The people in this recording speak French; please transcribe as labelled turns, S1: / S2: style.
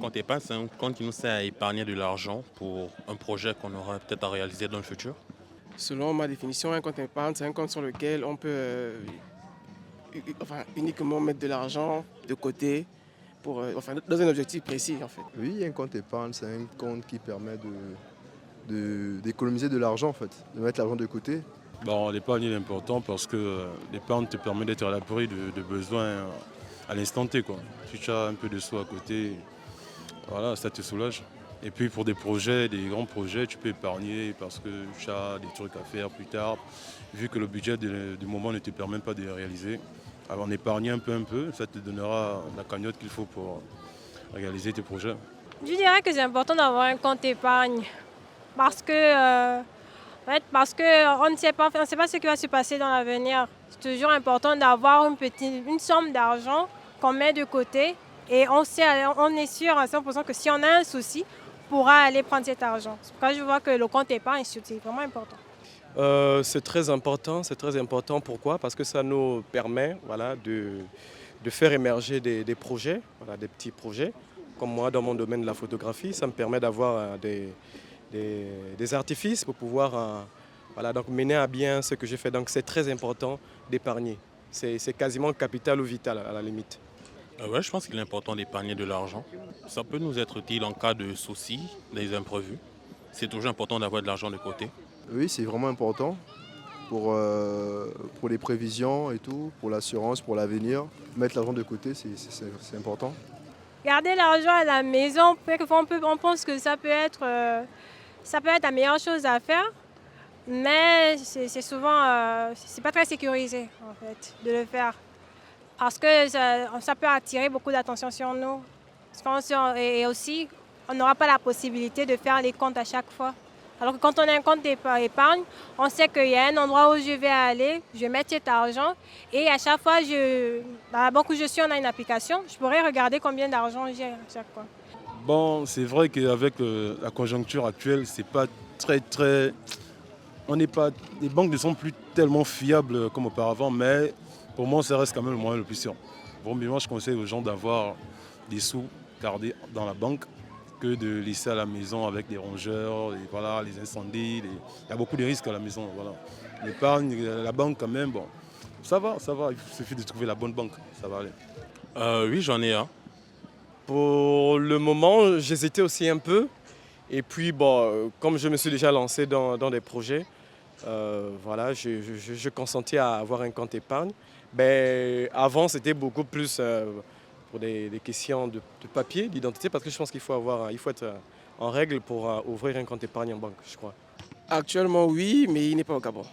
S1: compte épargne, c'est un compte qui nous sert à épargner de l'argent pour un projet qu'on aura peut-être à réaliser dans le futur.
S2: Selon ma définition, un compte épargne, c'est un compte sur lequel on peut uniquement mettre de l'argent de côté pour, dans un objectif précis en fait.
S3: Oui, un compte épargne, c'est un compte qui permet d'économiser de l'argent en fait, de mettre l'argent de côté.
S4: Bon, l'épargne est important parce que l'épargne te permet d'être à l'abri de besoins à l'instant T, quoi. Si tu as un peu de sous à côté, voilà, ça te soulage. Et puis pour des projets, des grands projets, tu peux épargner parce que tu as des trucs à faire plus tard. Vu que le budget du moment ne te permet pas de les réaliser, alors en épargner un peu, ça te donnera la cagnotte qu'il faut pour réaliser tes projets.
S5: Je dirais que c'est important d'avoir un compte épargne parce que, parce que on ne sait pas ce qui va se passer dans l'avenir. C'est toujours important d'avoir une somme d'argent qu'on met de côté et on est sûr à 100% que si on a un souci, on pourra aller prendre cet argent. C'est pourquoi je vois que le compte épargne, c'est vraiment important.
S2: C'est très important, c'est très important. Pourquoi? Parce que ça nous permet voilà, de faire émerger des projets, voilà, des petits projets. Comme moi, dans mon domaine de la photographie, ça me permet d'avoir des artifices pour pouvoir voilà, donc mener à bien ce que j'ai fait. Donc c'est très important d'épargner. C'est quasiment capital ou vital à la limite.
S1: Ouais, je pense qu'il est important d'épargner de l'argent. Ça peut nous être utile en cas de soucis, des imprévus. C'est toujours important d'avoir de l'argent de côté.
S3: Oui, c'est vraiment important pour les prévisions et tout, pour l'assurance, pour l'avenir. Mettre l'argent de côté, c'est important.
S5: Garder l'argent à la maison, on pense que ça peut être la meilleure chose à faire, mais c'est souvent, c'est pas très sécurisé en fait de le faire. Parce que ça peut attirer beaucoup d'attention sur nous. Et aussi, on n'aura pas la possibilité de faire les comptes à chaque fois. Alors que quand on a un compte d'épargne, on sait qu'il y a un endroit où je vais aller, je vais mettre cet argent et à chaque fois, dans la banque où je suis, on a une application, je pourrais regarder combien d'argent j'ai à chaque fois.
S4: Bon, c'est vrai qu'avec la conjoncture actuelle, c'est pas très. On n'est pas. Les banques ne sont plus tellement fiables comme auparavant, mais pour moi, ça reste quand même le moyen le plus sûr. Bon, mais moi, je conseille aux gens d'avoir des sous gardés dans la banque que de laisser à la maison avec des rongeurs, et voilà, les incendies. Il y a beaucoup de risques à la maison. Voilà. L'épargne, la banque quand même, bon, ça va. Il suffit de trouver la bonne banque, ça va aller.
S1: Oui, j'en ai un.
S2: Pour le moment, j'hésitais aussi un peu. Et puis, bon, comme je me suis déjà lancé dans des projets, voilà, je consentis à avoir un compte épargne. Ben, avant, c'était beaucoup plus pour des questions de papier, d'identité, parce que je pense qu'il faut être en règle pour ouvrir un compte épargne en banque, je crois. Actuellement, oui, mais il n'est pas au Gabon.